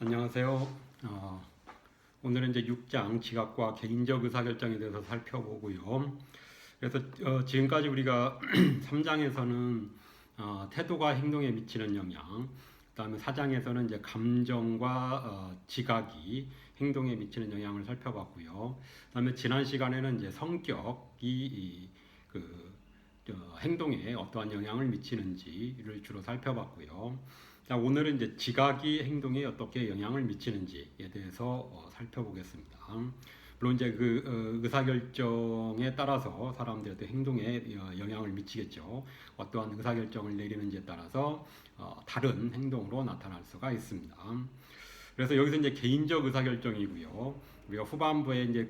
안녕하세요. 오늘은 이제 6장 지각과 개인적 의사결정에 대해서 살펴보고요. 그래서 지금까지 우리가 3장에서는 태도가 행동에 미치는 영향, 그다음에 4장에서는 이제 감정과 지각이 행동에 미치는 영향을 살펴봤고요. 그다음에 지난 시간에는 이제 성격이 행동에 어떠한 영향을 미치는지를 주로 살펴봤고요. 자, 오늘은 이제 지각이 행동에 어떻게 영향을 미치는지에 대해서 살펴보겠습니다. 물론 이제 의사결정에 따라서 사람들의 행동에 영향을 미치겠죠. 어떠한 의사결정을 내리는지에 따라서 다른 행동으로 나타날 수가 있습니다. 그래서 여기서 이제 개인적 의사결정이고요. 우리가 후반부에 이제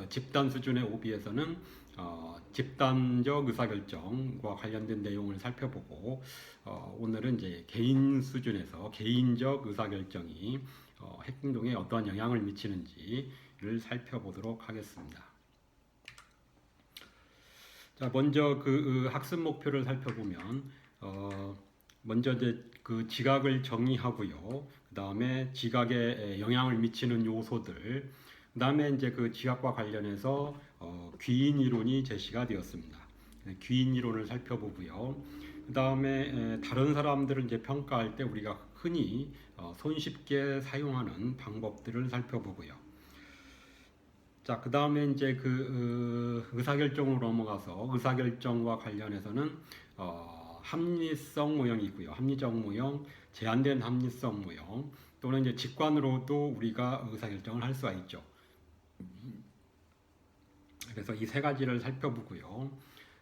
집단 수준의 오비에서는 집단적 의사결정과 관련된 내용을 살펴보고 오늘은 이제 개인 수준에서 개인적 의사결정이 행동에 어떠한 영향을 미치는지를 살펴보도록 하겠습니다. 자, 먼저 학습 목표를 살펴보면 먼저 이제 지각을 정의하고요. 그 다음에 지각에 영향을 미치는 요소들, 그 다음에 이제 지각과 관련해서 귀인 이론이 제시가 되었습니다. 귀인 이론을 살펴보고요. 그 다음에 다른 사람들을 이제 평가할 때 우리가 흔히 손쉽게 사용하는 방법들을 살펴보고요. 자, 그 다음에 이제 의사결정으로 넘어가서 의사결정과 관련해서는 합리성 모형이 있고요. 합리적 모형, 제한된 합리성 모형, 또는 이제 직관으로도 우리가 의사결정을 할 수가 있죠. 그래서 이 세 가지를 살펴보고요.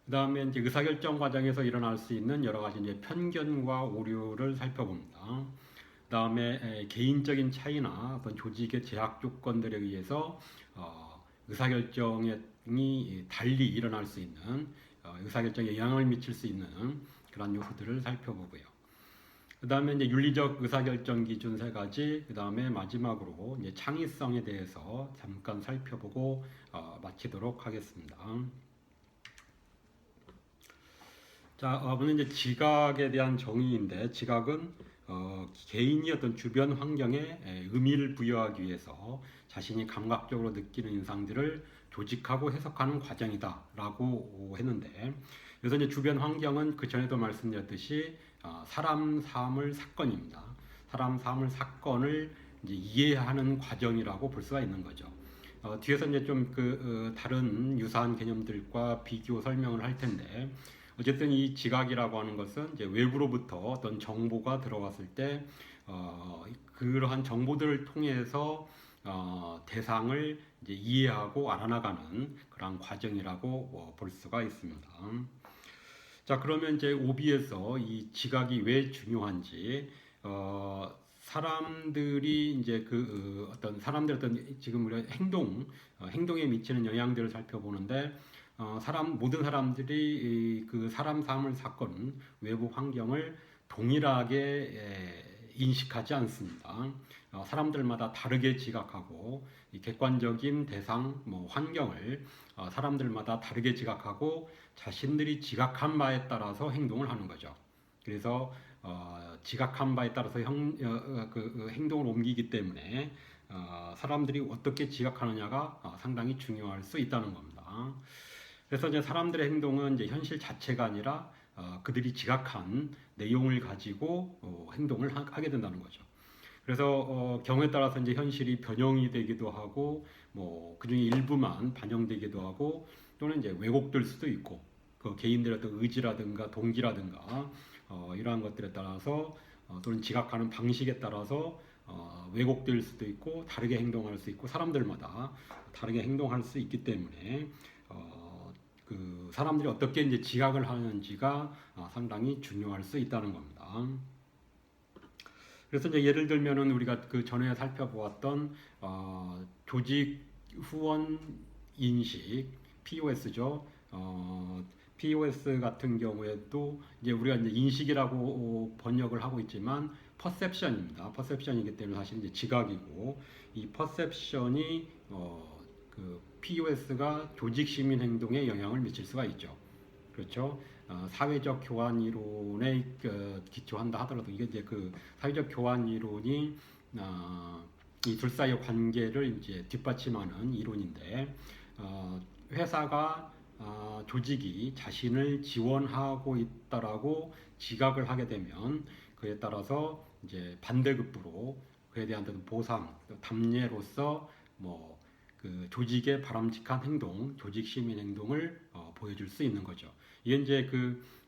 그 다음에 이제 의사결정 과정에서 일어날 수 있는 여러 가지 이제 편견과 오류를 살펴봅니다. 그 다음에 개인적인 차이나 어떤 조직의 제약 조건들에 의해서 의사결정이 달리 일어날 수 있는 의사결정에 영향을 미칠 수 있는 그런 요소들을 살펴보고요. 그 다음에 이제 윤리적 의사결정 기준 세 가지, 그 다음에 마지막으로 이제 창의성에 대해서 잠깐 살펴보고 마치도록 하겠습니다. 자, 오늘 이제 지각에 대한 정의인데, 지각은 개인이 어떤 주변 환경에 의미를 부여하기 위해서 자신이 감각적으로 느끼는 인상들을 조직하고 해석하는 과정이다라고 했는데, 그래서 이제 주변 환경은 그 전에도 말씀드렸듯이 사람, 사물, 사건입니다. 사람, 사물, 사건을 이제 이해하는 과정이라고 볼 수가 있는 거죠. 뒤에서 이제 좀 다른 유사한 개념들과 비교 설명을 할 텐데, 어쨌든 이 지각이라고 하는 것은 이제 외부로부터 어떤 정보가 들어왔을 때 그러한 정보들을 통해서 대상을 이제 이해하고 알아나가는 그런 과정이라고 볼 수가 있습니다. 자, 그러면 이제 오비에서 이 지각이 왜 중요한지 사람들이 이제 어떤 사람들 어떤 지금 우리가 행동에 미치는 영향들을 살펴보는데 모든 사람들이 사람, 사물, 사건, 외부 환경을 동일하게 인식하지 않습니다. 사람들마다 다르게 지각하고 이 객관적인 대상, 환경을 사람들마다 다르게 지각하고 자신들이 지각한 바에 따라서 행동을 하는 거죠. 그래서 지각한 바에 따라서 행동을 옮기기 때문에 사람들이 어떻게 지각하느냐가 상당히 중요할 수 있다는 겁니다. 그래서 이제 사람들의 행동은 이제 현실 자체가 아니라 그들이 지각한 내용을 가지고 행동을 하게 된다는 거죠. 그래서 경우에 따라서 이제 현실이 변형이 되기도 하고 그중에 일부만 반영되기도 하고 또는 이제 왜곡될 수도 있고 개인들의 어떤 의지라든가 동기라든가 이러한 것들에 따라서 또는 지각하는 방식에 따라서 왜곡될 수도 있고 다르게 행동할 수 있고 사람들마다 다르게 행동할 수 있기 때문에 사람들이 어떻게 이제 지각을 하는지가 상당히 중요할 수 있다는 겁니다. 그래서 이제 예를 들면은 우리가 전에 살펴보았던 조직 후원 인식 POS죠. POS 같은 경우에도 이제 우리가 이제 인식이라고 번역을 하고 있지만 퍼셉션입니다. 퍼셉션이기 때문에 사실 이제 지각이고 이 퍼셉션이 POS가 조직 시민 행동에 영향을 미칠 수가 있죠. 그렇죠. 사회적 교환 이론에 기초한다 하더라도 이게 이제 사회적 교환 이론이 이 둘 사이의 관계를 이제 뒷받침하는 이론인데, 회사가 조직이 자신을 지원하고 있다라고 지각을 하게 되면 그에 따라서 이제 반대급부로 그에 대한 어떤 보상, 답례로서 뭐 그 조직의 바람직한 행동, 조직 시민 행동을 보여줄 수 있는 거죠. 이게 이제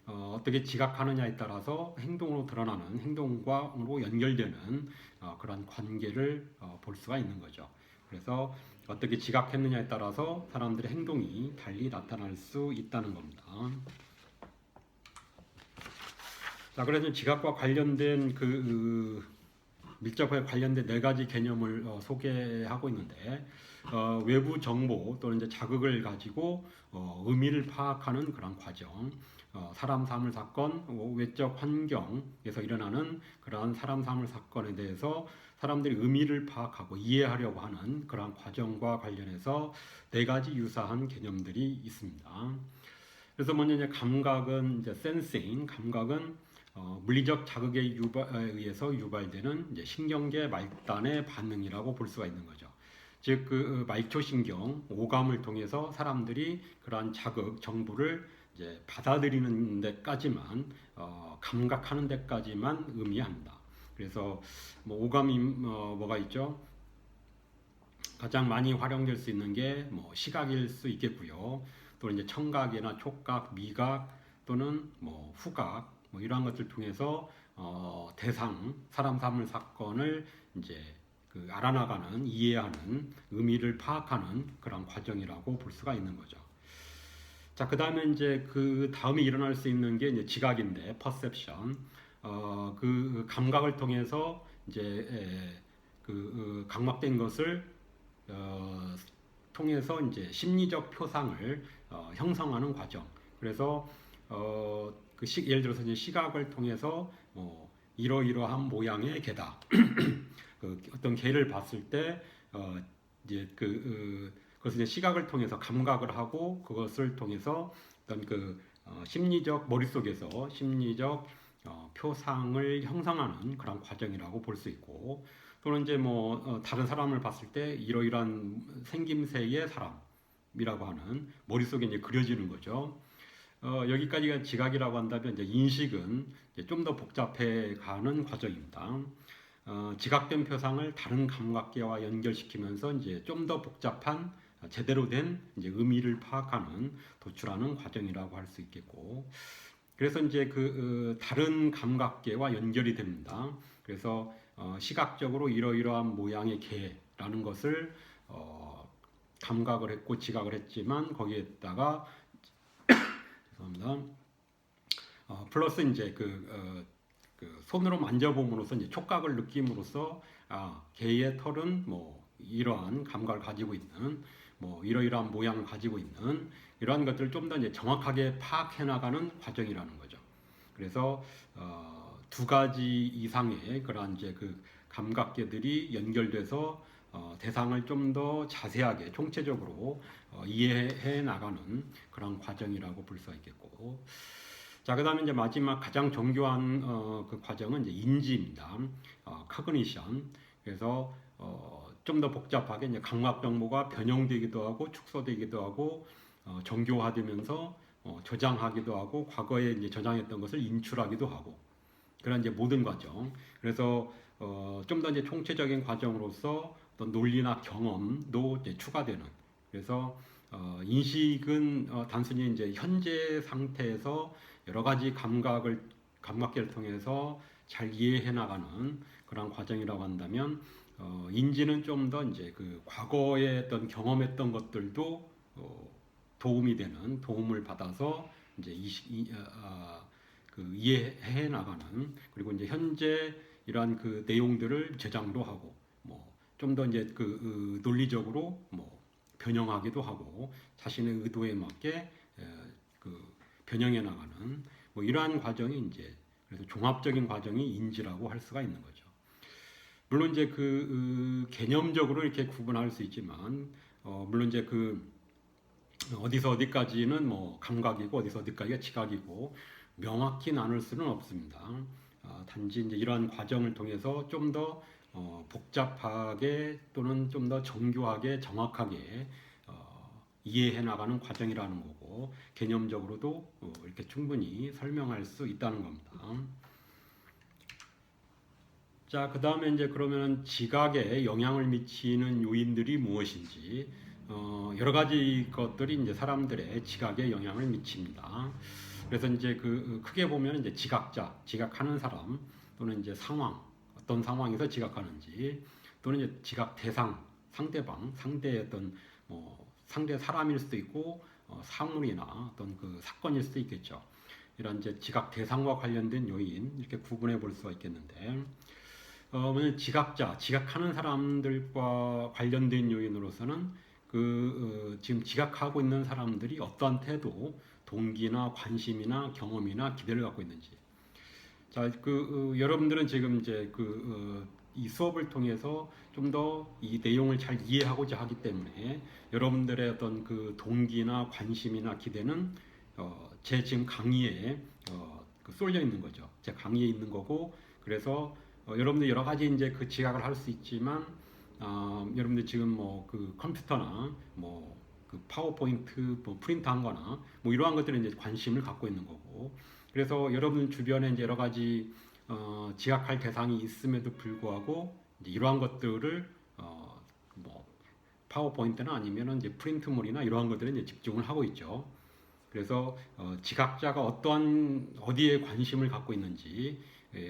어떻게 지각하느냐에 따라서 행동으로 드러나는 행동과로 연결되는 그런 관계를 볼 수가 있는 거죠. 그래서 어떻게 지각했느냐에 따라서 사람들의 행동이 달리 나타날 수 있다는 겁니다. 자, 그래서 지각과 관련된 밀접하게 관련된 네 가지 개념을 소개하고 있는데, 외부 정보 또는 이제 자극을 가지고 의미를 파악하는 그런 과정, 사람 사물 사건, 외적 환경에서 일어나는 그러한 사람 사물 사건에 대해서 사람들이 의미를 파악하고 이해하려고 하는 그러한 과정과 관련해서 네 가지 유사한 개념들이 있습니다. 그래서 먼저 이제 감각은 이제 sensing, 감각은 물리적 자극에 의해서 유발되는 이제 신경계 말단의 반응이라고 볼 수가 있는 거죠. 즉 말초신경, 오감을 통해서 사람들이 그러한 자극, 정보를 이제 받아들이는 데까지만 감각하는 데까지만 의미합니다. 그래서 뭐 오감이 뭐가 있죠? 가장 많이 활용될 수 있는 게 뭐 시각일 수 있겠고요. 또 이제 청각이나 촉각, 미각 또는 뭐 후각 뭐 이러한 것들 통해서 대상, 사람 사물 사건을 이제 알아나가는, 이해하는, 의미를 파악하는 그런 과정이라고 볼 수가 있는 거죠. 자, 그다음에 이제 그 다음에 일어날 수 있는 게 이제 지각인데, perception. 그 감각을 통해서 이제 각막된 것을 통해서 이제 심리적 표상을 형성하는 과정. 그래서 예를 들어서 이제 시각을 통해서 뭐 이러이러한 모양의 개다. 어떤 개를 봤을 때 이제 그것을 이제 시각을 통해서 감각을 하고 그것을 통해서 어떤 심리적 머릿속에서 심리적 표상을 형성하는 그런 과정이라고 볼 수 있고, 또는 이제 뭐 다른 사람을 봤을 때 이러이러한 생김새의 사람이라고 하는 머릿속에 이제 그려지는 거죠. 여기까지가 지각이라고 한다면 이제 인식은 좀 더 복잡해 가는 과정입니다. 지각된 표상을 다른 감각계와 연결시키면서 이제 좀 더 복잡한 제대로 된 이제 의미를 파악하는 도출하는 과정이라고 할 수 있겠고, 그래서 이제 다른 감각계와 연결이 됩니다. 그래서 시각적으로 이러이러한 모양의 개라는 것을 감각을 했고 지각을 했지만 거기에다가 죄송합니다. 플러스 이제 손으로 만져봄으로써 이제 촉각을 느낌으로써 개의 털은 뭐 이러한 감각을 가지고 있는 뭐 이러이러한 모양을 가지고 있는 이러한 것들을 좀 더 이제 정확하게 파악해 나가는 과정이라는 거죠. 그래서 두 가지 이상의 그러한 이제 감각계들이 연결돼서 대상을 좀 더 자세하게 총체적으로 이해해 나가는 그런 과정이라고 볼 수가 있겠고, 자, 그다음에 이제 마지막 가장 정교한 그 과정은 이제 인지입니다. cognition. 그래서 좀 더 복잡하게 이제 감각 정보가 변형되기도 하고 축소되기도 하고 정교화되면서 저장하기도 하고 과거에 이제 저장했던 것을 인출하기도 하고 그런 이제 모든 과정. 그래서 좀 더 이제 총체적인 과정으로서 어떤 논리나 경험도 이제 추가되는. 그래서 인식은 단순히 이제 현재 상태에서 여러 가지 감각계를 통해서 잘 이해해 나가는 그런 과정이라고 한다면, 인지는 좀 더 이제 과거에 어떤 경험했던 것들도 도움을 받아서 이제 이해해 나가는, 그리고 이제 현재 이러한 내용들을 저장도 하고 뭐 좀 더 이제 논리적으로 뭐 변형하기도 하고 자신의 의도에 맞게 변형해 나가는 뭐 이러한 과정이 이제 그래서 종합적인 과정이 인지라고 할 수가 있는 거죠. 물론 이제 개념적으로 이렇게 구분할 수 있지만, 물론 이제 어디서 어디까지는 뭐 감각이고 어디서 어디까지가 지각이고 명확히 나눌 수는 없습니다. 단지 이제 이러한 과정을 통해서 좀 더 복잡하게 또는 좀 더 정교하게 정확하게 이해해 나가는 과정이라는 거고 개념적으로도 이렇게 충분히 설명할 수 있다는 겁니다. 자, 그 다음에 이제 그러면 지각에 영향을 미치는 요인들이 무엇인지 여러 가지 것들이 이제 사람들의 지각에 영향을 미칩니다. 그래서 이제 그 크게 보면 이제 지각자, 지각하는 사람 또는 이제 상황, 어떤 상황에서 지각하는지 또는 이제 지각 대상, 상대방, 상대의 어떤 상대 사람일 수도 있고 사물이나 어떤 그 사건일 수도 있겠죠. 이런 이제 지각 대상과 관련된 요인 이렇게 구분해 볼 수가 있겠는데. 지각자, 지각하는 사람들과 관련된 요인으로서는 지금 지각하고 있는 사람들이 어떠한 태도, 동기나 관심이나 경험이나 기대를 갖고 있는지. 자, 여러분들은 지금 이제 이 수업을 통해서 좀 더 이 내용을 잘 이해하고자 하기 때문에 여러분들의 어떤 그 동기나 관심이나 기대는 제 지금 강의에 쏠려 있는 거죠. 제 강의에 있는 거고, 그래서 여러분들 여러 가지 이제 그 지각을 할 수 있지만, 여러분들 지금 그 컴퓨터나 그 파워포인트 프린트한 거나 이러한 것들은 이제 관심을 갖고 있는 거고, 그래서 여러분 주변에 이제 여러 가지 지각할 대상이 있음에도 불구하고 이제 이러한 것들을 파워포인트나 아니면은 이제 프린트물이나 이러한 것들에 이제 집중을 하고 있죠. 그래서 지각자가 어디에 관심을 갖고 있는지,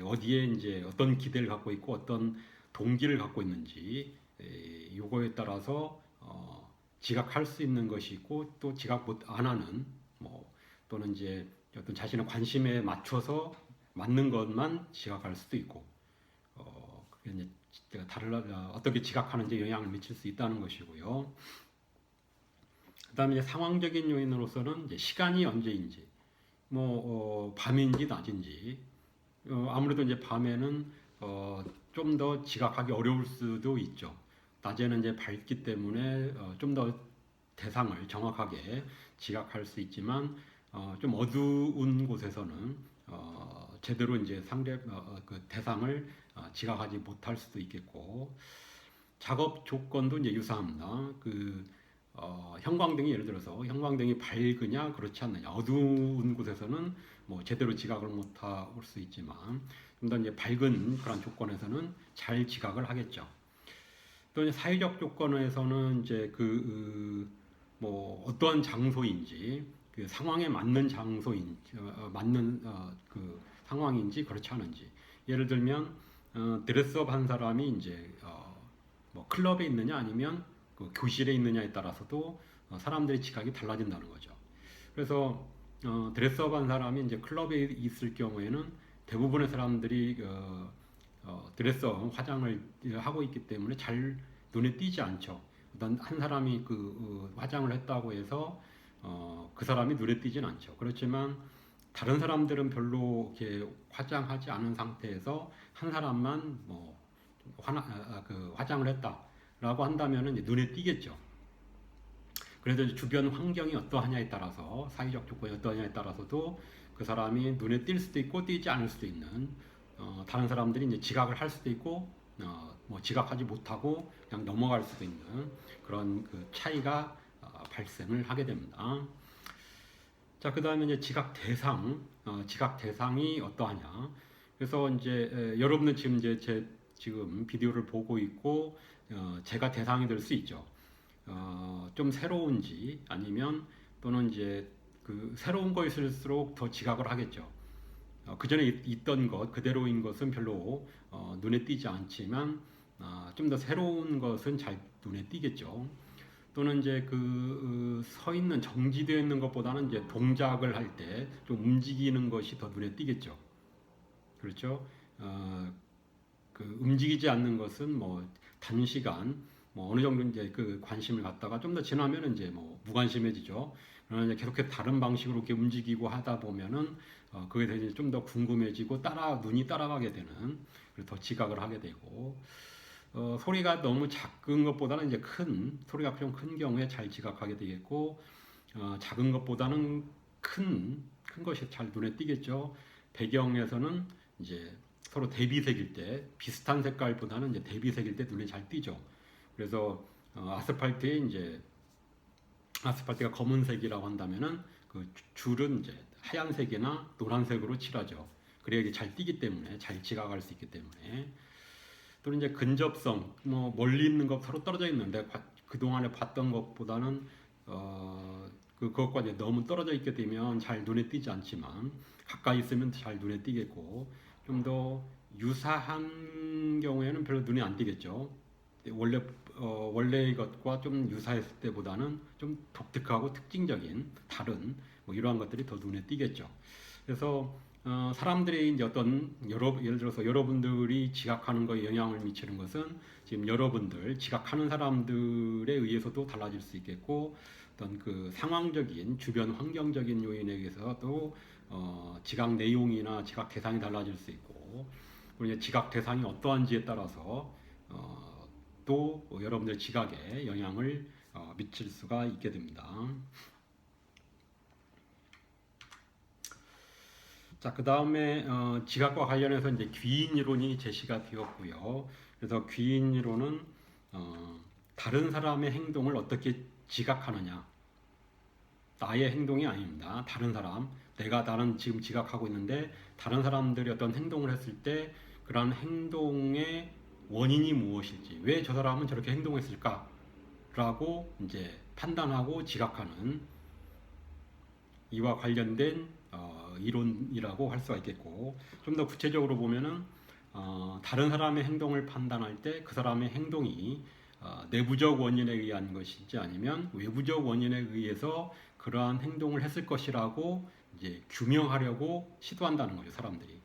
어디에 이제 어떤 기대를 갖고 있고 어떤 동기를 갖고 있는지, 요거에 따라서 지각할 수 있는 것이 있고 또 지각 못 안 하는 또는 이제 어떤 자신의 관심에 맞춰서 맞는 것만 지각할 수도 있고, 그게 이제 어떻게 지각하는지 영향을 미칠 수 있다는 것이고요. 그다음에 상황적인 요인으로서는 이제 시간이 언제인지, 밤인지 낮인지, 아무래도 이제 밤에는 좀 더 지각하기 어려울 수도 있죠. 낮에는 이제 밝기 때문에 좀 더 대상을 정확하게 지각할 수 있지만 좀 어두운 곳에서는 제대로 이제 그 대상을 지각하지 못할 수도 있겠고, 작업 조건도 이제 유사합니다. 형광등이 예를 들어서 형광등이 밝으냐 그렇지 않느냐, 어두운 곳에서는 제대로 지각을 못할 수 있지만 좀 더 이제 밝은 그런 조건에서는 잘 지각을 하겠죠. 또 이제 사회적 조건에서는 이제 어떠한 장소인지, 그 상황에 맞는 장소인지, 맞는 그 상황인지 그렇지 않은지. 예를 들면 드레스업 한 사람이 이제 클럽에 있느냐 아니면 그 교실에 있느냐에 따라서도 사람들의 지각이 달라진다는 거죠. 그래서 드레스업한 사람이 이제 클럽에 있을 경우에는 대부분의 사람들이 드레스업 화장을 하고 있기 때문에 잘 눈에 띄지 않죠. 어떤 한 사람이 화장을 했다고 해서 그 사람이 눈에 띄진 않죠. 그렇지만 다른 사람들은 별로 이렇게 화장하지 않은 상태에서 한 사람만 화장을 했다라고 한다면은 눈에 띄겠죠. 그래도 주변 환경이 어떠하냐에 따라서, 사회적 조건이 어떠하냐에 따라서도 그 사람이 눈에 띌 수도 있고 띄지 않을 수도 있는, 다른 사람들이 이제 지각을 할 수도 있고 지각하지 못하고 그냥 넘어갈 수도 있는 그런 그 차이가 발생을 하게 됩니다. 자, 그 다음에 이제 지각 대상이 어떠하냐. 그래서 이제 여러분은 지금 이제 지금 비디오를 보고 있고 제가 대상이 될 수 있죠. 좀 새로운지 아니면 또는 이제 새로운 것일수록 더 지각을 하겠죠. 그 전에 있던 것 그대로인 것은 별로 눈에 띄지 않지만 좀 더 새로운 것은 잘 눈에 띄겠죠. 또는 이제 서 있는 정지되어 있는 것보다는 이제 동작을 할 때 좀 움직이는 것이 더 눈에 띄겠죠. 그렇죠? 움직이지 않는 것은 단시간 어느 정도 이제 관심을 갖다가 좀 더 지나면 이제 무관심해지죠. 그러나 이제 계속해서 다른 방식으로 이렇게 움직이고 하다 보면은 그게 대해 좀 더 궁금해지고 눈이 따라가게 되는, 그리고 더 지각을 하게 되고, 소리가 너무 작은 것보다는 이제 소리가 좀 큰 경우에 잘 지각하게 되겠고, 작은 것보다는 큰 것이 잘 눈에 띄겠죠. 배경에서는 이제 서로 대비색일 때 비슷한 색깔보다는 이제 대비색일 때 눈에 잘 띄죠. 그래서 아스팔트에 이제 아스팔트가 검은색이라고 한다면은 그 줄은 이제 하얀색이나 노란색으로 칠하죠. 그래야 이게 잘 띄기 때문에 잘 지각할 수 있기 때문에. 또는 이제 근접성, 뭐 멀리 있는 것 서로 떨어져 있는데 그 동안에 봤던 것보다는 그것과 이제 너무 떨어져 있게 되면 잘 눈에 띄지 않지만 가까이 있으면 잘 눈에 띄겠고, 좀 더 유사한 경우에는 별로 눈에 안 띄겠죠. 원래의 것과 좀 유사했을 때보다는 좀 독특하고 특징적인 다른 뭐 이러한 것들이 더 눈에 띄겠죠. 그래서 사람들이 이제 예를 들어서 여러분들이 지각하는 거에 영향을 미치는 것은 지금 여러분들 지각하는 사람들에 의해서도 달라질 수 있겠고, 어떤 그 상황적인 주변 환경적인 요인에 의해서도 지각 내용이나 지각 대상이 달라질 수 있고, 그리고 이제 지각 대상이 어떠한지에 따라서 또 여러분들 지각에 영향을 미칠 수가 있게 됩니다. 자, 그 다음에 지각과 관련해서 이제 귀인 이론이 제시가 되었고요. 그래서 귀인 이론은 다른 사람의 행동을 어떻게 지각하느냐, 나의 행동이 아닙니다. 다른 사람, 나는 지금 지각하고 있는데 다른 사람들이 어떤 행동을 했을 때 그러한 행동의 원인이 무엇일지, 왜 저 사람은 저렇게 행동했을까라고 이제 판단하고 지각하는 이와 관련된 이론이라고 할 수가 있겠고, 좀 더 구체적으로 보면은 다른 사람의 행동을 판단할 때 그 사람의 행동이 내부적 원인에 의한 것인지 아니면 외부적 원인에 의해서 그러한 행동을 했을 것이라고 이제 규명하려고 시도한다는 거죠, 사람들이.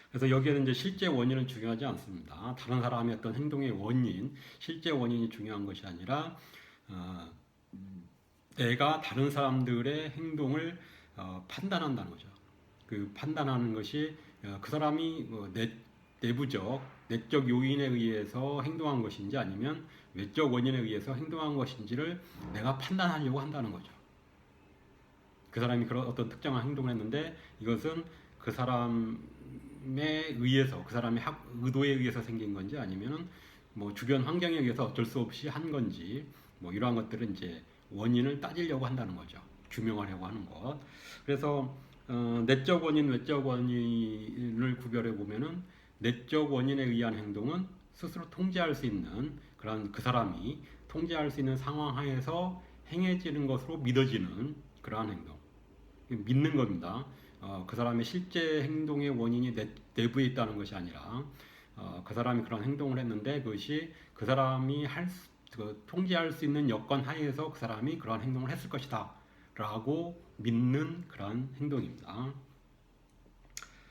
그래서 여기에는 이제 실제 원인은 중요하지 않습니다. 다른 사람의 어떤 행동의 원인, 실제 원인이 중요한 것이 아니라 내가 다른 사람들의 행동을 판단한다는 거죠. 그 판단하는 것이 그 사람이 내적 요인에 의해서 행동한 것인지 아니면 외적 원인에 의해서 행동한 것인지를 내가 판단하려고 한다는 거죠. 그 사람이 그런 어떤 특정한 행동을 했는데 이것은 그 사람에 의해서, 그 사람의 의도에 의해서 생긴 건지 아니면은 뭐 주변 환경에 의해서 어쩔 수 없이 한 건지, 뭐 이러한 것들은 이제 원인을 따지려고 한다는 거죠. 규명하려고 하는 것. 그래서 내적 원인, 외적 원인을 구별해 보면은 내적 원인에 의한 행동은 스스로 통제할 수 있는 그런, 그 사람이 통제할 수 있는 상황 하에서 행해지는 것으로 믿어지는 그러한 행동. 믿는 겁니다. 그 사람의 실제 행동의 원인이 내부에 있다는 것이 아니라 그 사람이 그런 행동을 했는데 그것이 그 사람이 통제할 수 있는 여건 하에서 그 사람이 그런 행동을 했을 것이다 라고 믿는 그런 행동입니다.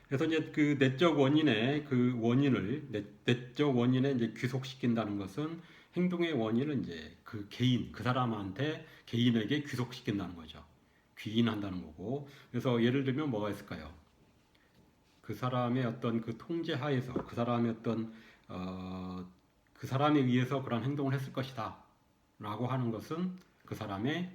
그래서 이제 그 내적 원인의 그 원인을 내적 원인에 이제 귀속시킨다는 것은 행동의 원인을 이제 그 개인, 그 사람한테, 개인에게 귀속시킨다는 거죠. 귀인한다는 거고. 그래서 예를 들면 뭐가 있을까요? 그 사람의 어떤 그 통제 하에서 그 사람의 어떤 그 사람에 의해서 그런 행동을 했을 것이다 라고 하는 것은 그 사람의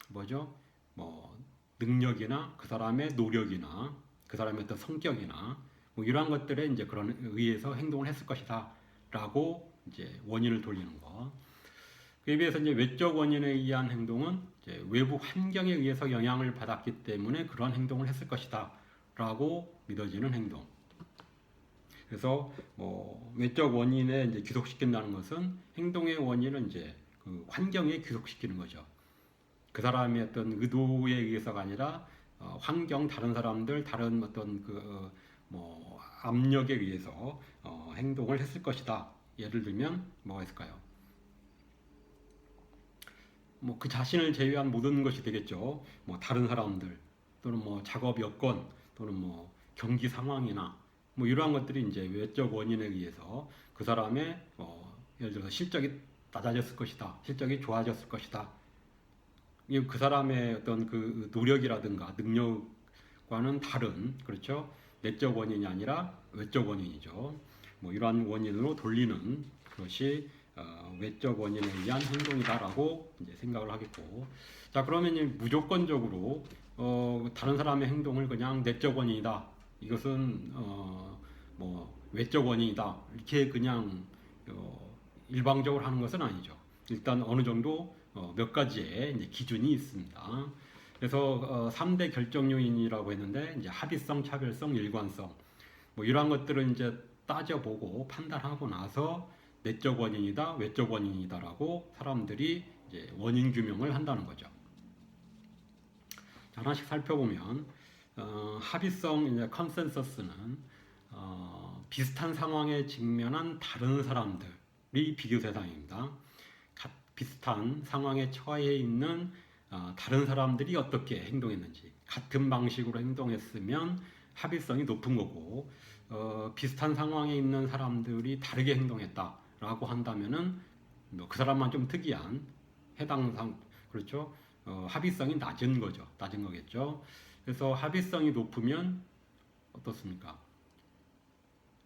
뭐죠? 뭐 능력이나 그 사람의 노력이나 그 사람의 어떤 성격이나 뭐 이러한 것들에 이제 그런 의해서 행동을 했을 것이다 라고 이제 원인을 돌리는 거. 그에 비해서 이제 외적 원인에 의한 행동은 이제 외부 환경에 의해서 영향을 받았기 때문에 그런 행동을 했을 것이다 라고 믿어지는 행동. 그래서 뭐 외적 원인에 이제 귀속시킨다는 것은 행동의 원인은 이제 그 환경에 귀속시키는 거죠. 그 사람의 어떤 의도에 의해서가 아니라 환경, 다른 사람들, 다른 어떤 뭐 압력에 의해서 행동을 했을 것이다. 예를 들면 뭐가 있을까요? 뭐 그 자신을 제외한 모든 것이 되겠죠. 뭐 다른 사람들 또는 뭐 작업 여건 또는 뭐 경기 상황이나 뭐 이러한 것들이 이제 외적 원인에 의해서 그 사람의 예를 들어서 실적이 낮아졌을 것이다, 실적이 좋아졌을 것이다. 그 사람의 어떤 그 노력이라든가 능력과는 다른, 그렇죠? 내적 원인이 아니라 외적 원인이죠. 뭐 이러한 원인으로 돌리는 것이 외적 원인에 의한 행동이다라고 이제 생각을 하겠고, 자 그러면 무조건적으로 다른 사람의 행동을 그냥 내적 원인이다 이것은 뭐 외적 원인이다 이렇게 그냥 일방적으로 하는 것은 아니죠. 일단 어느 정도 몇 가지의 이제 기준이 있습니다. 그래서 3대 결정 요인이라고 했는데 이제 합의성, 차별성, 일관성 뭐 이러한 것들을 이제 따져보고 판단하고 나서 내적 원인이다, 외적 원인이다라고 사람들이 이제 원인 규명을 한다는 거죠. 하나씩 살펴보면 합의성 이제 컨센서스는 비슷한 상황에 직면한 다른 사람들이 비교 대상입니다. 비슷한 상황에 처해 있는 다른 사람들이 어떻게 행동했는지 같은 방식으로 행동했으면 합의성이 높은 거고 비슷한 상황에 있는 사람들이 다르게 행동했다라고 한다면은 그 사람만 좀 특이한 해당 상 그렇죠. 합의성이 낮은 거죠. 낮은 거겠죠. 그래서 합의성이 높으면 어떻습니까?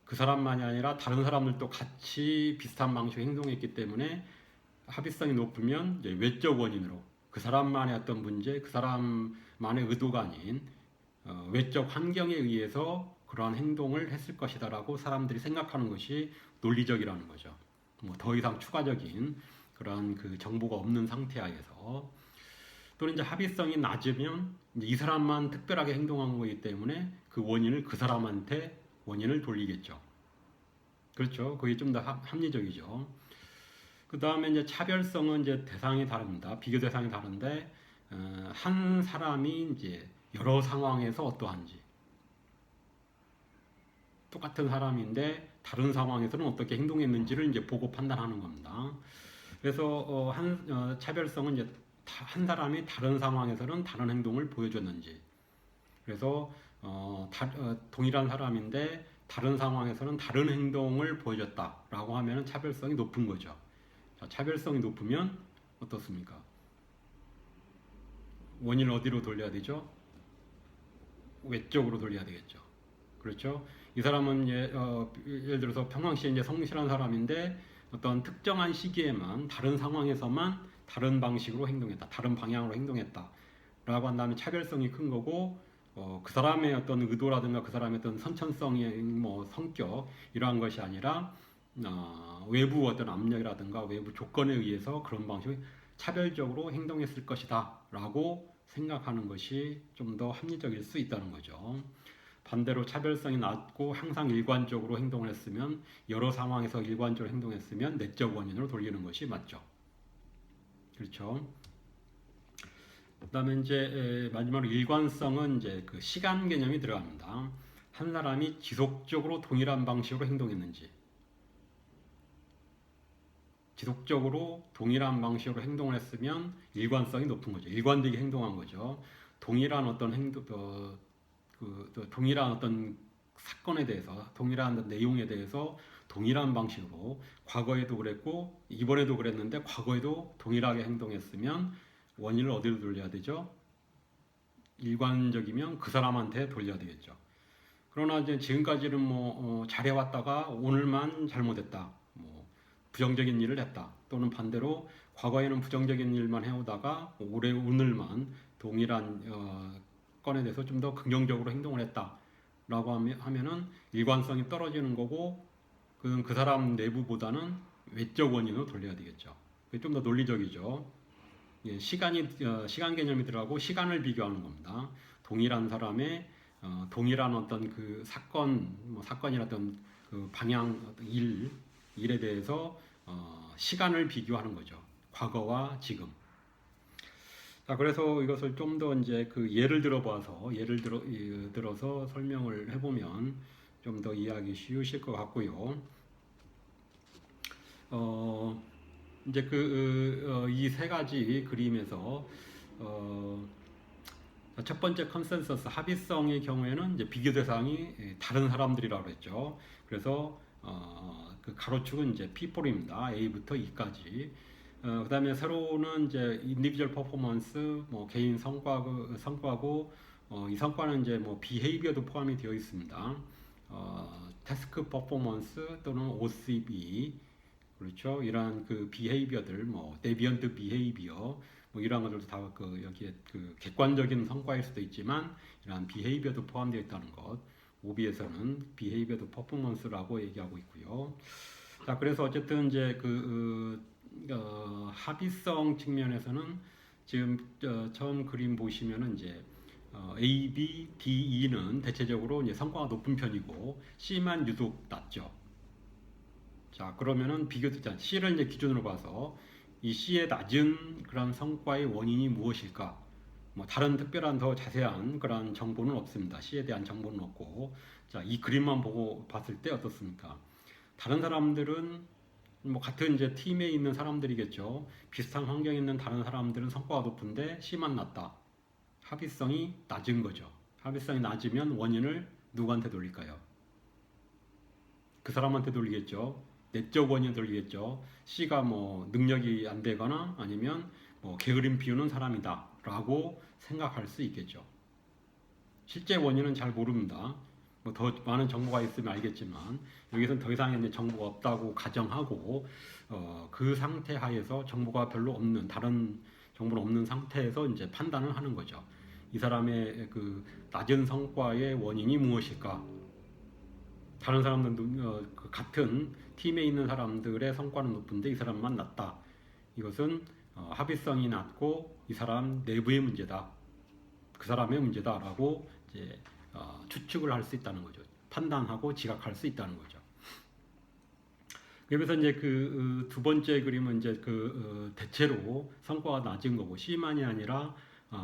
그 사람만이 아니라 다른 사람들도 같이 비슷한 방식으로 행동했기 때문에 합의성이 높으면 이제 외적 원인으로 그 사람만의 어떤 문제, 그 사람만의 의도가 아닌 외적 환경에 의해서 그러한 행동을 했을 것이다라고 사람들이 생각하는 것이 논리적이라는 거죠. 뭐 더 이상 추가적인 그러한 그 정보가 없는 상태하에서 또는 이제 합의성이 낮으면 이제 이 사람만 특별하게 행동한 거기 때문에 그 원인을 그 사람한테 원인을 돌리겠죠. 그렇죠. 그게 좀 더 합리적이죠. 그 다음에 이제 차별성은 이제 대상이 다릅니다. 비교 대상이 다른데 한 사람이 이제 여러 상황에서 어떠한지 똑같은 사람인데 다른 상황에서는 어떻게 행동했는지를 이제 보고 판단하는 겁니다. 그래서 차별성은 이제 한 사람이 다른 상황에서는 다른 행동을 보여줬는지 그래서 동일한 사람인데 다른 상황에서는 다른 행동을 보여줬다라고 하면 차별성이 높은 거죠. 자, 차별성이 높으면 어떻습니까? 원인을 어디로 돌려야 되죠? 외적으로 돌려야 되겠죠. 그렇죠? 이 사람은 예를 들어서 평상시에 이제 성실한 사람인데 어떤 특정한 시기에만 다른 상황에서만 다른 방식으로 행동했다, 다른 방향으로 행동했다라고 한다면 차별성이 큰 거고 그 사람의 어떤 의도라든가 그 사람의 어떤 선천성의 뭐 성격 이러한 것이 아니라 외부 어떤 압력이라든가 외부 조건에 의해서 그런 방식으로 차별적으로 행동했을 것이다라고 생각하는 것이 좀 더 합리적일 수 있다는 거죠. 반대로 차별성이 낮고 항상 일관적으로 행동을 했으면 여러 상황에서 일관적으로 행동했으면 내적 원인으로 돌리는 것이 맞죠. 그렇죠. 그다음에 이제 마지막으로 일관성은 이제 그 시간 개념이 들어갑니다. 한 사람이 지속적으로 동일한 방식으로 행동했는지, 지속적으로 동일한 방식으로 행동을 했으면 일관성이 높은 거죠. 일관되게 행동한 거죠. 동일한 어떤 동일한 어떤 사건에 대해서, 동일한 내용에 대해서 동일한 방식으로 과거에도 그랬고 이번에도 그랬는데 과거에도 동일하게 행동했으면 원인을 어디로 돌려야 되죠? 일관적이면 그 사람한테 돌려야 되겠죠. 그러나 이제 지금까지는 잘해왔다가 오늘만 잘못했다. 부정적인 일을 했다. 또는 반대로 과거에는 부정적인 일만 해오다가 오늘만 동일한 건에 대해서 좀 더 긍정적으로 행동을 했다라고 하면은 일관성이 떨어지는 거고 그 사람 내부보다는 외적 원인으로 돌려야 되겠죠. 그게 좀 더 논리적이죠. 예, 시간 개념이 들어가고 시간을 비교하는 겁니다. 동일한 사람의 동일한 어떤 그 사건이라든 그 방향 일에 대해서 시간을 비교하는 거죠. 과거와 지금. 자, 그래서 이것을 좀 더 이제 그 예를 들어서 설명을 해보면 좀 더 이해하기 쉬우실 것 같고요. 이제 이 세 가지 그림에서 첫 번째 컨센서스 합의성의 경우에는 이제 비교 대상이 다른 사람들이라고 했죠. 그래서 그 가로축은 이제 P4입니다. A부터 E까지. 그다음에 세로는 이제 인디비주얼 퍼포먼스, 개인 성과고 이 성과는 이제 비헤이비어도 포함이 되어 있습니다. 태스크 퍼포먼스 또는 OCB 그렇죠. 이러한 그 비헤이비어들, 데비언트 비헤이비어, 이러한 것들도 다 여기에 그 객관적인 성과일 수도 있지만 이러한 비헤이비어도 포함되어 있다는 것. OB에서는 Behavior Performance라고 얘기하고 있고요. 자, 그래서 어쨌든 이제 합의성 측면에서는 지금 처음 그림 보시면은 이제 A, B, D, E는 대체적으로 이제 성과가 높은 편이고 C만 유독 낮죠. 자, 그러면은 비교되자 C를 이제 기준으로 봐서 이 C의 낮은 그런 성과의 원인이 무엇일까? 뭐 다른 특별한 더 자세한 그런 정보는 없습니다. C에 대한 정보는 없고, 자, 이 그림만 보고 봤을 때 어떻습니까? 다른 사람들은 뭐 같은 이제 팀에 있는 사람들이겠죠. 비슷한 환경에 있는 다른 사람들은 성과가 높은데 C만 낮다. 합의성이 낮은 거죠. 합의성이 낮으면 원인을 누구한테 돌릴까요? 그 사람한테 돌리겠죠. 내적 원인을 돌리겠죠. C가 뭐 능력이 안 되거나 아니면 뭐 게으름 피우는 사람이다 라고 생각할 수 있겠죠. 실제 원인은 잘 모릅니다. 뭐 더 많은 정보가 있으면 알겠지만 여기서는 더 이상 이제 정보가 없다고 가정하고 그 상태 하에서 정보가 별로 없는 다른 정보는 없는 상태에서 이제 판단을 하는 거죠. 이 사람의 그 낮은 성과의 원인이 무엇일까? 다른 사람들도 그 같은 팀에 있는 사람들의 성과는 높은데 이 사람만 낮다. 이것은 합의성이 낮고 이 사람 내부의 문제다. 그 사람의 문제다라고 이제 추측을 할 수 있다는 거죠. 판단하고 지각할 수 있다는 거죠. 그래서 이제 그 두 번째 그림은 이제 대체로 성과가 낮은 거고 C만이 아니라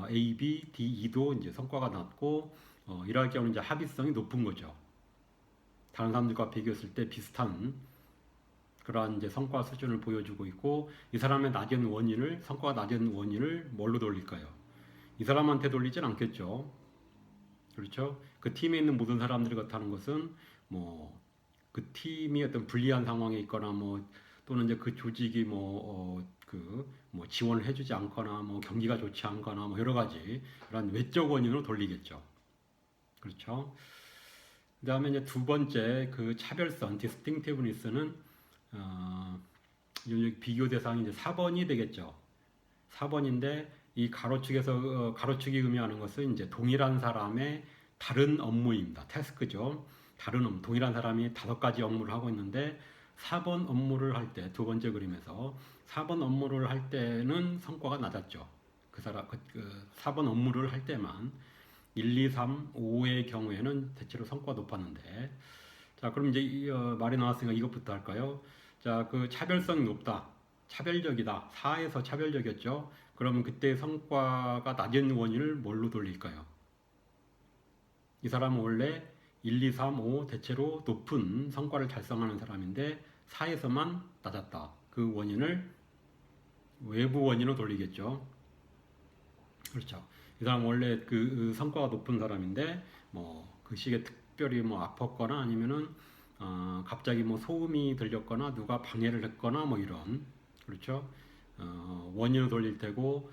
A, B, D, E도 이제 성과가 낮고 이럴 경우는 이제 합의성이 높은 거죠. 다른 사람들과 비교했을 때 비슷한 그러한 이제 성과 수준을 보여주고 있고 이 사람의 낮은 원인을 성과가 낮은 원인을 뭘로 돌릴까요? 이 사람한테 돌리진 않겠죠. 그렇죠? 그 팀에 있는 모든 사람들이 그렇다는 것은 뭐 그 팀이 어떤 불리한 상황에 있거나 뭐 또는 이제 그 조직이 뭐 지원을 해주지 않거나 뭐 경기가 좋지 않거나 뭐 여러 가지 그런 외적 원인으로 돌리겠죠. 그렇죠? 그다음에 이제 두 번째 그 차별성 distinctiveness는 비교 대상이 이제 4번이 되겠죠. 4번인데 이 가로축에서 가로축이 의미하는 것은 이제 동일한 사람의 다른 업무입니다. 태스크죠. 다른 업무, 동일한 사람이 5가지 업무를 하고 있는데 4번 업무를 할 때, 두 번째 그림에서 4번 업무를 할 때는 성과가 낮았죠. 그 사람, 4번 업무를 할 때만 1, 2, 3, 5의 경우에는 대체로 성과가 높았는데 자, 그럼 이제 말이 나왔으니까 이것부터 할까요? 자, 그 차별성이 높다. 차별적이다. 4에서 차별적이었죠. 그러면 그때 성과가 낮은 원인을 뭘로 돌릴까요? 이 사람은 원래 1, 2, 3, 5 대체로 높은 성과를 달성하는 사람인데 4에서만 낮았다. 그 원인을 외부 원인으로 돌리겠죠. 그렇죠. 이 사람 원래 그 성과가 높은 사람인데 뭐 그 시기에 특별히 뭐 아팠거나 아니면은 갑자기 뭐 소음이 들렸거나 누가 방해를 했거나 뭐 이런 그렇죠. 원인을 돌릴 테고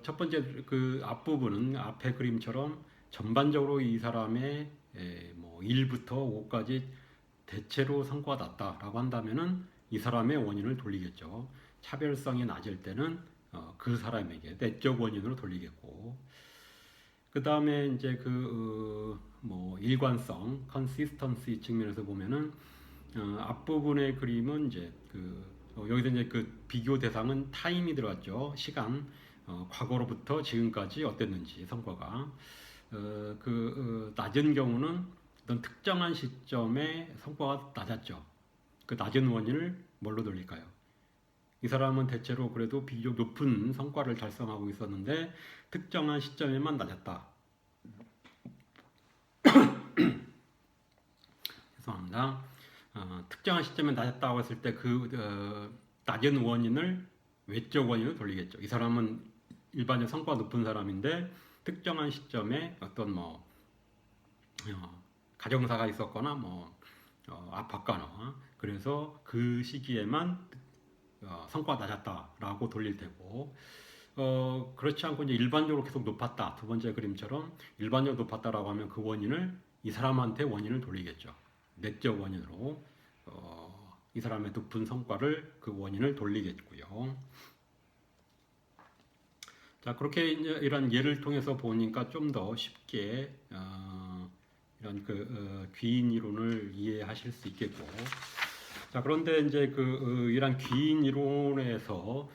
첫 번째 그 앞부분은 앞에 그림처럼 전반적으로 이 사람의 뭐 1부터 5까지 대체로 성과가 낮다라고 한다면은 이 사람의 원인을 돌리겠죠. 차별성이 낮을 때는 그 사람에게 내적 원인으로 돌리겠고 그 다음에 이제 뭐 일관성, consistency 측면에서 보면은 앞부분의 그림은 이제 여기서 이제 그 비교 대상은 타임이 들어갔죠. 시간, 과거로부터 지금까지 어땠는지 성과가 낮은 경우는 어떤 특정한 시점에 성과가 낮았죠. 그 낮은 원인을 뭘로 돌릴까요? 이 사람은 대체로 그래도 비교적 높은 성과를 달성하고 있었는데 특정한 시점에만 낮았다. 죄송합니다. 특정한 시점에 낮았다고 했을 때 낮은 원인을 외적 원인으로 돌리겠죠. 이 사람은 일반적 성과가 높은 사람인데 특정한 시점에 어떤 뭐 가정사가 있었거나 뭐 아팠거나 그래서 그 시기에만 성과가 낮았다라고 돌릴 테고 그렇지 않고 이제 일반적으로 계속 높았다. 두 번째 그림처럼 일반적으로 높았다라고 하면 그 원인을 이 사람한테 원인을 돌리겠죠. 내적 원인으로 이 사람의 높은 성과를 그 원인을 돌리겠고요. 자, 그렇게 이제 이런 예를 통해서 보니까 좀 더 쉽게 이런 귀인 이론을 이해하실 수 있겠고, 자 그런데 이제 이런 귀인 이론에서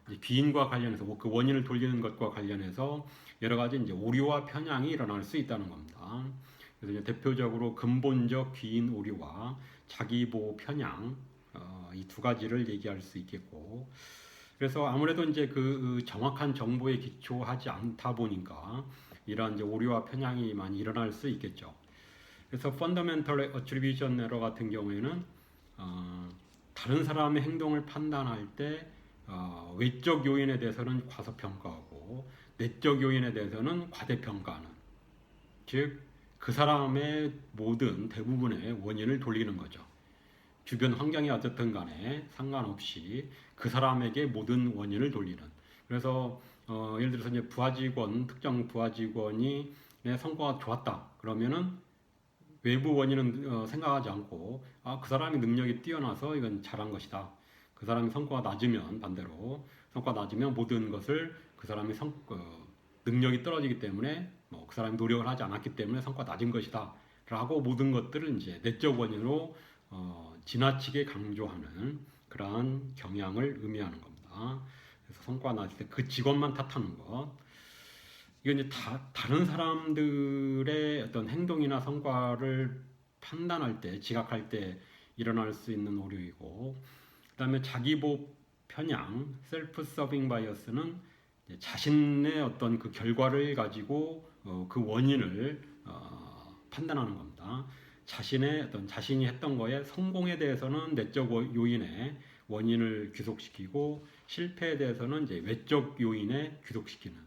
이제 귀인과 관련해서 그 원인을 돌리는 것과 관련해서 여러 가지 이제 오류와 편향이 일어날 수 있다는 겁니다. 그래서 이제 대표적으로 근본적 귀인 오류와 자기보호 편향 이 두 가지를 얘기할 수 있겠고, 그래서 아무래도 이제 정확한 정보에 기초하지 않다 보니까 이러한 이제 오류와 편향이 많이 일어날 수 있겠죠. 그래서 Fundamental Attribution Error 같은 경우에는 다른 사람의 행동을 판단할 때 외적 요인에 대해서는 과소평가하고 내적 요인에 대해서는 과대평가하는, 즉 그 사람의 모든 대부분의 원인을 돌리는 거죠. 주변 환경이 어쨌든 간에 상관없이 그 사람에게 모든 원인을 돌리는. 그래서 예를 들어서 이제 특정 부하 직원이 내 성과가 좋았다 그러면은 외부 원인은 생각하지 않고 그 사람의 능력이 뛰어나서 이건 잘한 것이다. 그 사람의 성과가 낮으면 반대로 성과가 낮으면 모든 것을 그 사람의 능력이 떨어지기 때문에 그 사람이 노력을 하지 않았기 때문에 성과가 낮은 것이다. 라고 모든 것들을 이제 내적 원인으로 지나치게 강조하는 그러한 경향을 의미하는 겁니다. 그래서 성과가 낮을 때 그 직원만 탓하는 것. 이건 이제 다른 사람들의 어떤 행동이나 성과를 판단할 때, 지각할 때 일어날 수 있는 오류이고, 그다음에 자기보호 편향, 셀프 서빙 바이어스는 자신의 어떤 그 결과를 가지고 그 원인을 판단하는 겁니다. 자신이 했던 거에 성공에 대해서는 내적 요인에 원인을 귀속시키고 실패에 대해서는 이제 외적 요인에 귀속시키는.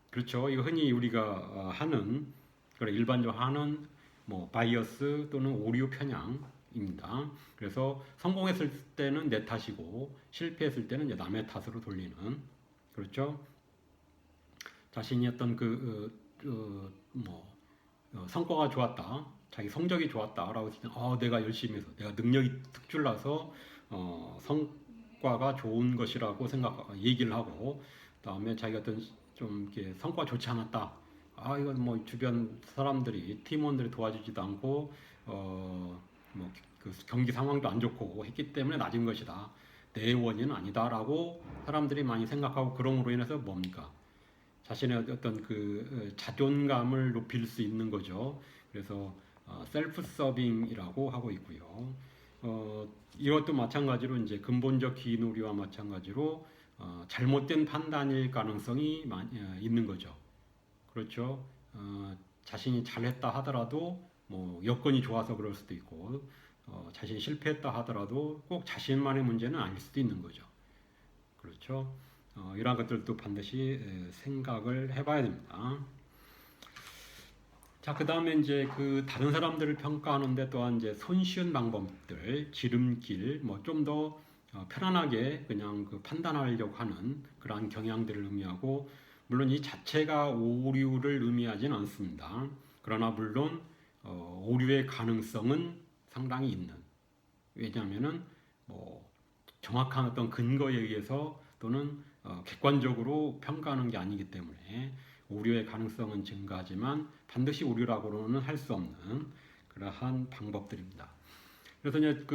그렇죠. 이거 흔히 우리가 하는, 일반적으로 하는 바이어스 또는 오류 편향입니다. 그래서 성공했을 때는 내 탓이고 실패했을 때는 이제 남의 탓으로 돌리는. 그렇죠. 자신이 어떤 성과가 좋았다, 자기 성적이 좋았다라고 했을 때, 내가 열심히 해서, 내가 능력이 특출나서 성과가 좋은 것이라고 얘기를 하고, 그다음에 자기가 어떤 좀 이렇게 성과가 좋지 않았다. 이건 주변 사람들이 팀원들이 도와주지도 않고 그 경기 상황도 안 좋고 했기 때문에 낮은 것이다. 내 원인은 아니다라고 사람들이 많이 생각하고, 그럼으로 인해서 뭡니까? 자신의 어떤 자존감을 높일 수 있는 거죠. 그래서 셀프 서빙이라고 하고 있고요. 이것도 마찬가지로 이제 근본적 기놀이와 마찬가지로 잘못된 판단일 가능성이 있는 거죠. 그렇죠. 자신이 잘했다 하더라도 여건이 좋아서 그럴 수도 있고, 자신이 실패했다 하더라도 꼭 자신만의 문제는 아닐 수도 있는 거죠. 그렇죠. 이러한 것들도 반드시 생각을 해봐야 됩니다. 자, 그 다음에 이제 다른 사람들을 평가하는데 또한 이제 손쉬운 방법들, 지름길, 좀 더 편안하게 그냥 판단하려고 하는 그러한 경향들을 의미하고, 물론 이 자체가 오류를 의미하진 않습니다. 그러나 물론 오류의 가능성은 상당히 있는. 왜냐하면은 정확한 어떤 근거에 의해서 또는 객관적으로 평가하는 게 아니기 때문에 오류의 가능성은 증가하지만 반드시 오류라고는 할 수 없는 그러한 방법들입니다. 그래서 이제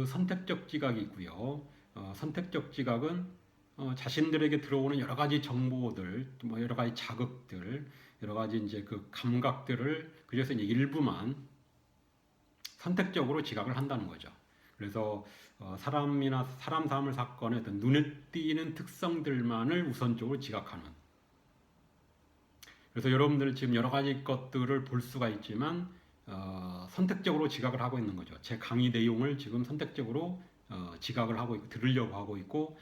선택적 지각이 있고요. 선택적 지각은 자신들에게 들어오는 여러 가지 정보들, 여러 가지 자극들, 여러 가지 이제 감각들을 그래서 이제 일부만 선택적으로 지각을 한다는 거죠. 그래서 사람 사물 사건의 어떤 눈에 띄는 특성들만을 우선적으로 지각하는. 그래서 여러분들 지금 여러 가지 것들을 볼 수가 있지만 선택적으로 지각을 하고 있는 거죠. 제 강의 내용을 지금 선택적으로 지각을 하고 있고 들으려고 하고 있고,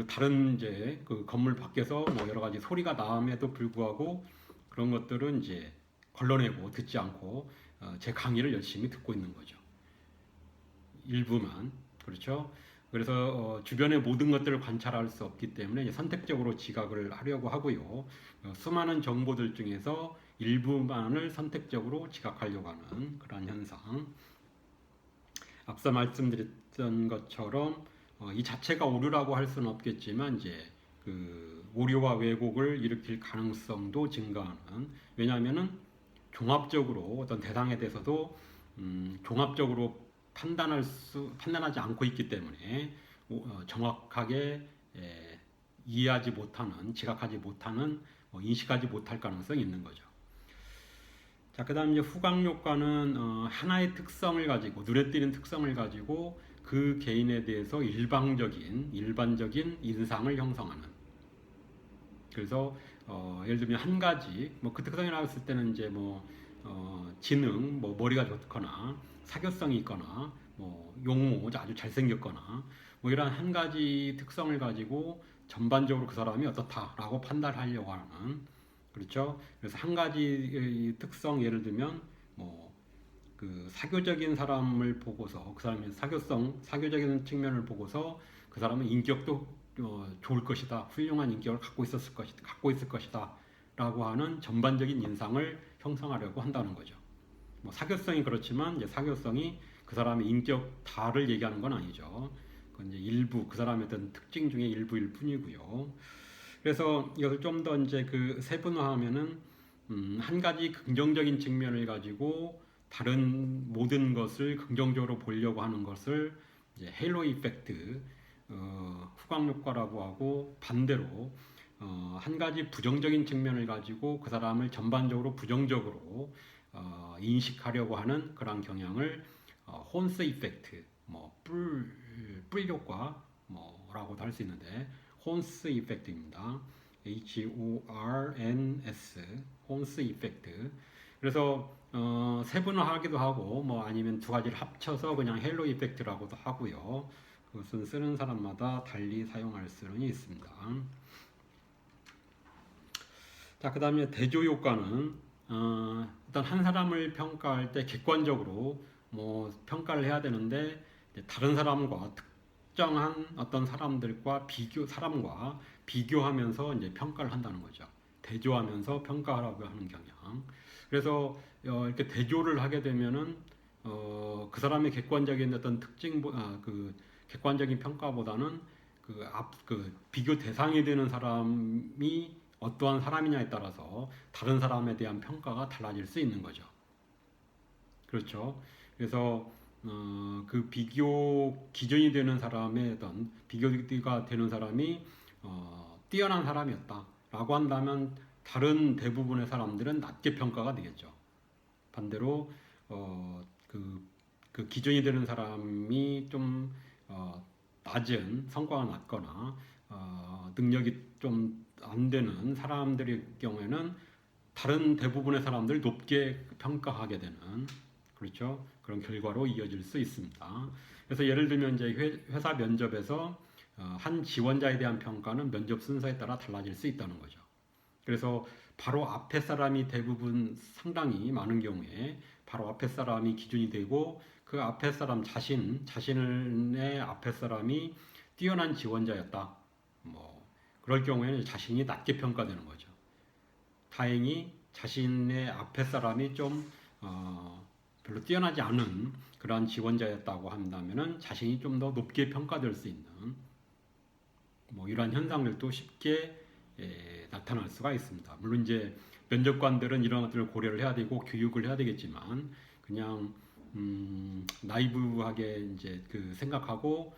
다른 이제 건물 밖에서 여러 가지 소리가 남에도 불구하고 그런 것들은 이제 걸러내고 듣지 않고 제 강의를 열심히 듣고 있는 거죠. 일부만. 그렇죠. 그래서 주변의 모든 것들을 관찰할 수 없기 때문에 선택적으로 지각을 하려고 하고요. 수많은 정보들 중에서 일부만을 선택적으로 지각하려고 하는 그런 현상. 앞서 말씀드렸던 것처럼 이 자체가 오류라고 할 수는 없겠지만 이제 오류와 왜곡을 일으킬 가능성도 증가하는. 왜냐하면은 종합적으로 어떤 대상에 대해서도 종합적으로 판단하지 않고 있기 때문에 정확하게 이해하지 못하는, 지각하지 못하는, 인식하지 못할 가능성이 있는 거죠. 자, 그다음 이제 후각효과는 하나의 특성을 가지고, 눈에 띄는 특성을 가지고 그 개인에 대해서 일반적인 인상을 형성하는. 그래서 예를 들면 한 가지 그 특성이 나왔을 때는 이제 지능, 머리가 좋거나 사교성이 있거나 용모, 아주 잘생겼거나 이런 한 가지 특성을 가지고 전반적으로 그 사람이 어떻다라고 판단하려고 하는, 그렇죠. 그래서 한 가지 특성, 예를 들면 그 사교적인 사람을 보고서 그 사람의 사교적인 측면을 보고서 그 사람은 인격도 좋을 것이다, 훌륭한 인격을 갖고 있을 것이다라고 하는 전반적인 인상을 형성하려고 한다는 거죠. 사교성이 그렇지만 이제 사교성이 그 사람의 인격 다를 얘기하는 건 아니죠. 그건 이제 일부, 그 사람의 어떤 특징 중에 일부일 뿐이고요. 그래서 이것을 좀 더 이제 그 세분화하면은 한 가지 긍정적인 측면을 가지고 다른 모든 것을 긍정적으로 보려고 하는 것을 이제 헤일로 이펙트, 후광효과라고 하고, 반대로 한 가지 부정적인 측면을 가지고 그 사람을 전반적으로 부정적으로 인식하려고 하는 그런 경향을 혼스 이펙트, 뿔 효과 라고도 할 수 있는데, 혼스 이펙트입니다. HORNS, 혼스 이펙트. 그래서 세분화하기도 하고 아니면 두 가지를 합쳐서 그냥 헬로 이펙트라고도 하고요. 그것은 쓰는 사람마다 달리 사용할 수는 있습니다. 자, 그 다음에 대조 효과는 일단 한 사람을 평가할 때 객관적으로 평가를 해야 되는데, 다른 사람과 특정한 어떤 사람과 비교하면서 이제 평가를 한다는 거죠. 대조하면서 평가하라고 하는 경향. 그래서 이렇게 대조를 하게 되면은 그 사람의 객관적인 어떤 그 객관적인 평가보다는 그 비교 대상이 되는 사람이 어떠한 사람이냐에 따라서 다른 사람에 대한 평가가 달라질 수 있는 거죠. 그렇죠. 그래서 그 비교 기준이 되는 사람의 어떤 비교가 되는 사람이 뛰어난 사람이었다라고 한다면 다른 대부분의 사람들은 낮게 평가가 되겠죠. 반대로 그 기준이 되는 사람이 좀 낮은 성과가 낮거나 능력이 좀 안 되는 사람들의 경우에는 다른 대부분의 사람들이 높게 평가하게 되는, 그렇죠, 그런 결과로 이어질 수 있습니다. 그래서 예를 들면 이제 회사 면접에서 한 지원자에 대한 평가는 면접 순서에 따라 달라질 수 있다는 거죠. 그래서 바로 앞에 사람이 대부분 상당히 많은 경우에 바로 앞에 사람이 기준이 되고, 그 앞에 사람 자신의 앞에 사람이 뛰어난 지원자였다, 그럴 경우에는 자신이 낮게 평가되는 거죠. 다행히 자신의 앞에 사람이 좀 별로 뛰어나지 않은 그러한 지원자였다고 한다면은 자신이 좀 더 높게 평가될 수 있는 이러한 현상들도 쉽게 나타날 수가 있습니다. 물론 이제 면접관들은 이런 것들을 고려를 해야 되고 교육을 해야 되겠지만, 그냥 나이브하게 이제 그 생각하고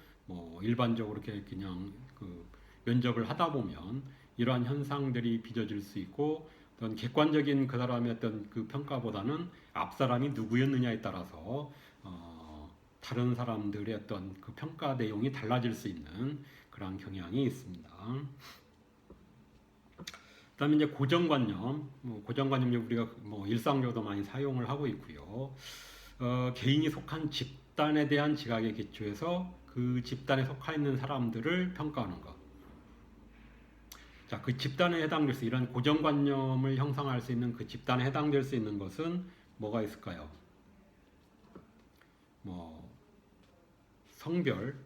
일반적으로 이렇게 그냥 그 면접을 하다 보면 이러한 현상들이 빚어질 수 있고, 어떤 객관적인 그 사람의 어떤 그 평가보다는 앞 사람이 누구였느냐에 따라서 다른 사람들의 어떤 그 평가 내용이 달라질 수 있는 그런 경향이 있습니다. 그다음에 이제 고정관념, 고정관념 우리가 일상적으로도 많이 사용을 하고 있고요. 개인이 속한 집단에 대한 지각에 기초해서 그 집단에 속해 있는 사람들을 평가하는 것. 자, 그 집단에 해당될 수, 이런 고정관념을 형성할 수 있는 그 집단에 해당될 수 있는 것은 뭐가 있을까요? 성별,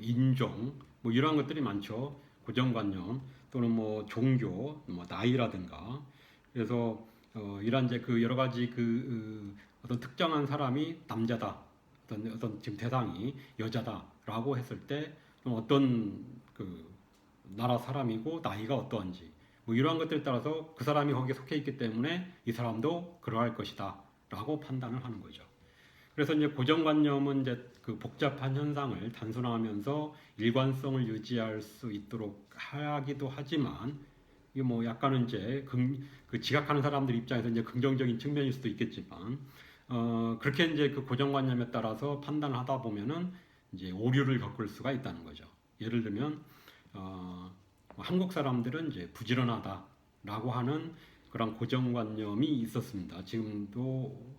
인종, 이런 것들이 많죠. 고정관념 또는 종교, 나이라든가. 그래서 이런 이제 그 여러 가지 어떤 특정한 사람이 남자다, 어떤 지금 대상이 여자다라고 했을 때 어떤 그 나라 사람이고 나이가 어떠한지 뭐 이러한 것들에 따라서 그 사람이 거기에 속해 있기 때문에 이 사람도 그러할 것이다 라고 판단을 하는 거죠. 그래서 이제 고정관념은 이제 그 복잡한 현상을 단순화하면서 일관성을 유지할 수 있도록 하기도 하지만, 이게 뭐 약간은 이제 그 지각하는 사람들 입장에서 이제 긍정적인 측면일 수도 있겠지만, 그렇게 이제 그 고정관념에 따라서 판단을 하다 보면은 이제 오류를 겪을 수가 있다는 거죠. 예를 들면 한국 사람들은 이제 부지런하다라고 하는 그런 고정관념이 있었습니다. 지금도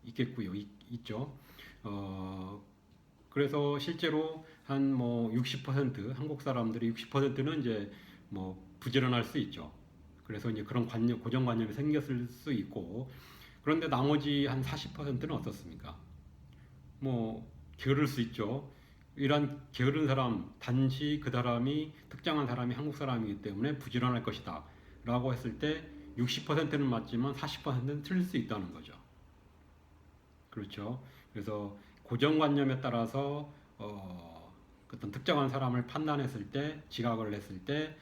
있겠고요, 있죠. 그래서 실제로 한 뭐 60% 한국 사람들이 60%는 이제 뭐 부지런할 수 있죠. 그래서 이제 그런 고정관념이 생겼을 수 있고, 그런데 나머지 한 40%는 어떻습니까? 뭐 게으를 수 있죠. 이런 게으른 사람, 단지 그 사람이 특정한 사람이 한국 사람이기 때문에 부지런할 것이다 라고 했을 때 60%는 맞지만 40%는 틀릴 수 있다는 거죠. 그렇죠. 그래서 고정관념에 따라서 어떤 특정한 사람을 판단했을 때, 지각을 했을 때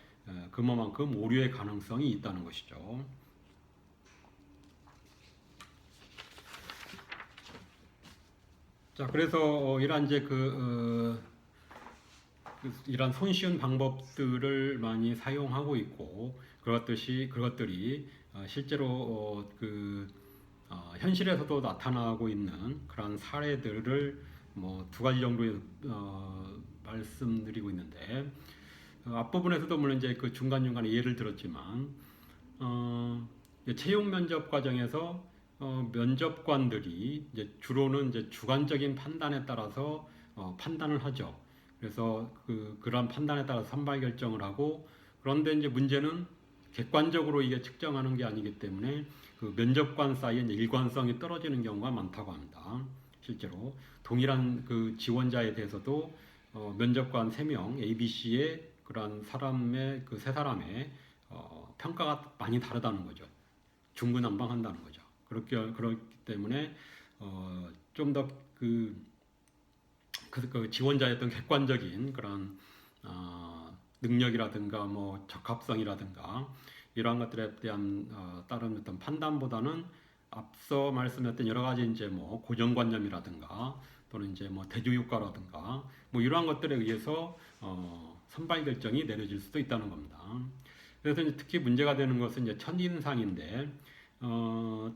그만큼 오류의 가능성이 있다는 것이죠. 자, 그래서 이러한 이제 이런 손쉬운 방법들을 많이 사용하고 있고, 그것들이 실제로 현실에서도 나타나고 있는 그런 사례들을 뭐 두 가지 정도의 말씀드리고 있는데, 앞부분에서도 물론 이제 그 중간중간에 예를 들었지만, 채용 면접 과정에서 면접관들이 이제 주로는 이제 주관적인 판단에 따라서 판단을 하죠. 그래서 그런 판단에 따라서 선발 결정을 하고, 그런데 이제 문제는 객관적으로 이게 측정하는 게 아니기 때문에 그 면접관 사이에 일관성이 떨어지는 경우가 많다고 합니다. 실제로 동일한 그 지원자에 대해서도 면접관 3명 A, B, C의 그런 사람의 그 세 사람의 평가가 많이 다르다는 거죠. 중구난방한다는 거죠. 그렇기 때문에 좀 더 그 지원자의 어떤 객관적인 그런 능력이라든가 뭐 적합성이라든가 이러한 것들에 대한 다른 어떤 판단보다는 앞서 말씀했던 여러 가지 이제 뭐 고정관념이라든가 또는 이제 뭐 대조효과라든가 뭐 이러한 것들에 의해서 선발 결정이 내려질 수도 있다는 겁니다. 그래서 이제 특히 문제가 되는 것은 이제 첫인상인데,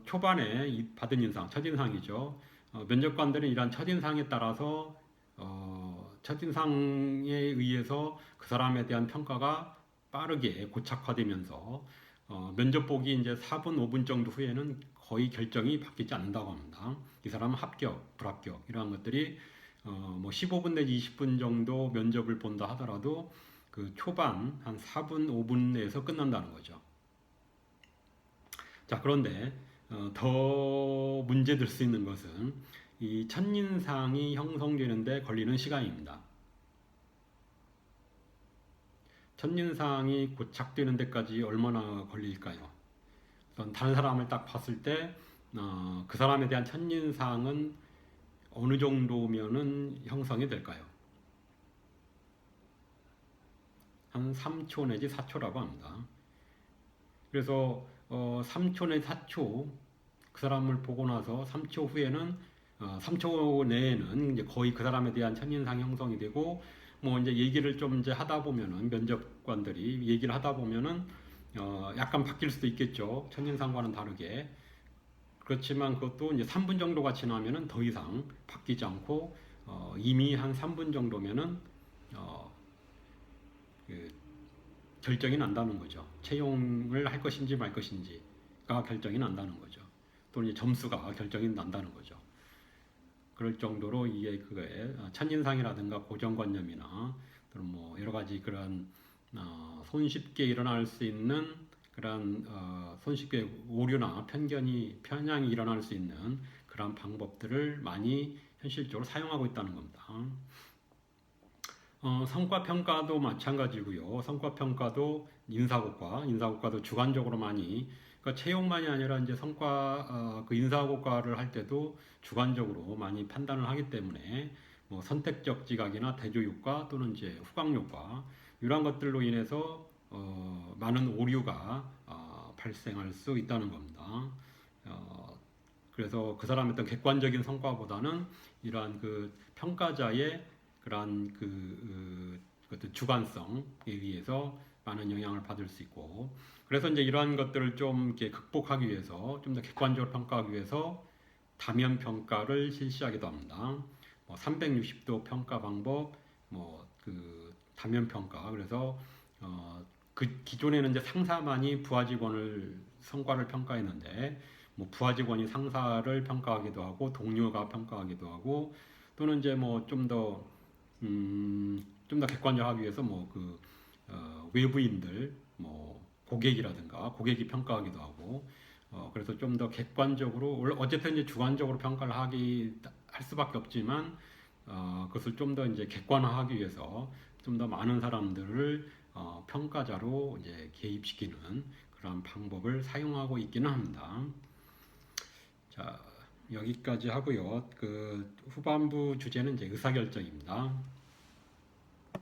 초반에 받은 인상, 첫인상이죠. 면접관들은 이러한 첫인상에 따라서 첫인상에 의해서 그 사람에 대한 평가가 빠르게 고착화되면서 면접 보기 이제 4분, 5분 정도 후에는 거의 결정이 바뀌지 않는다고 합니다. 이 사람은 합격, 불합격 이러한 것들이 뭐 15분 내지 20분 정도 면접을 본다 하더라도 그 초반 한 4분, 5분 내에서 끝난다는 거죠. 자, 그런데 더 문제될 수 있는 것은 이 첫인상이 형성되는데 걸리는 시간입니다. 첫인상이 고착되는 데까지 얼마나 걸릴까요? 다른 사람을 딱 봤을 때 그 사람에 대한 첫인상은 어느 정도면은 형성이 될까요? 한 3초 내지 4초라고 합니다. 그래서 3초 내지 4초 그 사람을 보고 나서 3초 후에는 3초 내에는 이제 거의 그 사람에 대한 첫인상 형성이 되고, 뭐 이제 얘기를 좀 이제 하다 보면은 면접관들이 얘기를 하다 보면은 약간 바뀔 수도 있겠죠. 첫인상과는 다르게. 그렇지만 그것도 이제 3분 정도가 지나면은 더 이상 바뀌지 않고 이미 한 3분 정도면은 그 결정이 난다는 거죠. 채용을 할 것인지 말 것인지가 결정이 난다는 거죠. 또는 이제 점수가 결정이 난다는 거죠. 그럴 정도로 이게 그거에 첫인상이라든가 고정관념이나 또는 뭐 여러 가지 그런 손쉽게 일어날 수 있는 그런 손쉽게 오류나 편향이 일어날 수 있는 그런 방법들을 많이 현실적으로 사용하고 있다는 겁니다. 성과평가도 마찬가지고요. 성과평가도 인사고과도 주관적으로 많이, 그러니까 채용만이 아니라 이제 그 인사고과를 할 때도 주관적으로 많이 판단을 하기 때문에 뭐 선택적 지각이나 대조효과 또는 이제 후광효과 이러한 것들로 인해서 많은 오류가 발생할 수 있다는 겁니다. 그래서 그 사람의 어떤 객관적인 성과보다는 이러한 그 평가자의 그러한 어떤 주관성에 의해서 많은 영향을 받을 수 있고, 그래서 이제 이러한 것들을 좀 이렇게 극복하기 위해서 좀 더 객관적으로 평가하기 위해서 다면 평가를 실시하기도 합니다. 360도 평가 방법, 다면 평가. 그래서 그 기존에는 이제 상사만이 부하 직원을 성과를 평가했는데, 부하 직원이 상사를 평가하기도 하고 동료가 평가하기도 하고, 또는 이제 좀 더 객관적하기 위해서 외부인들, 고객이라든가 고객이 평가하기도 하고, 그래서 좀 더 객관적으로, 어쨌든 이제 주관적으로 평가를 할 수밖에 없지만, 그것을 좀 더 이제 객관화하기 위해서 좀 더 많은 사람들을 평가자로 이제 개입시키는 그런 방법을 사용하고 있기는 합니다. 자, 여기까지 하고요. 그 후반부 주제는 이제 의사결정입니다.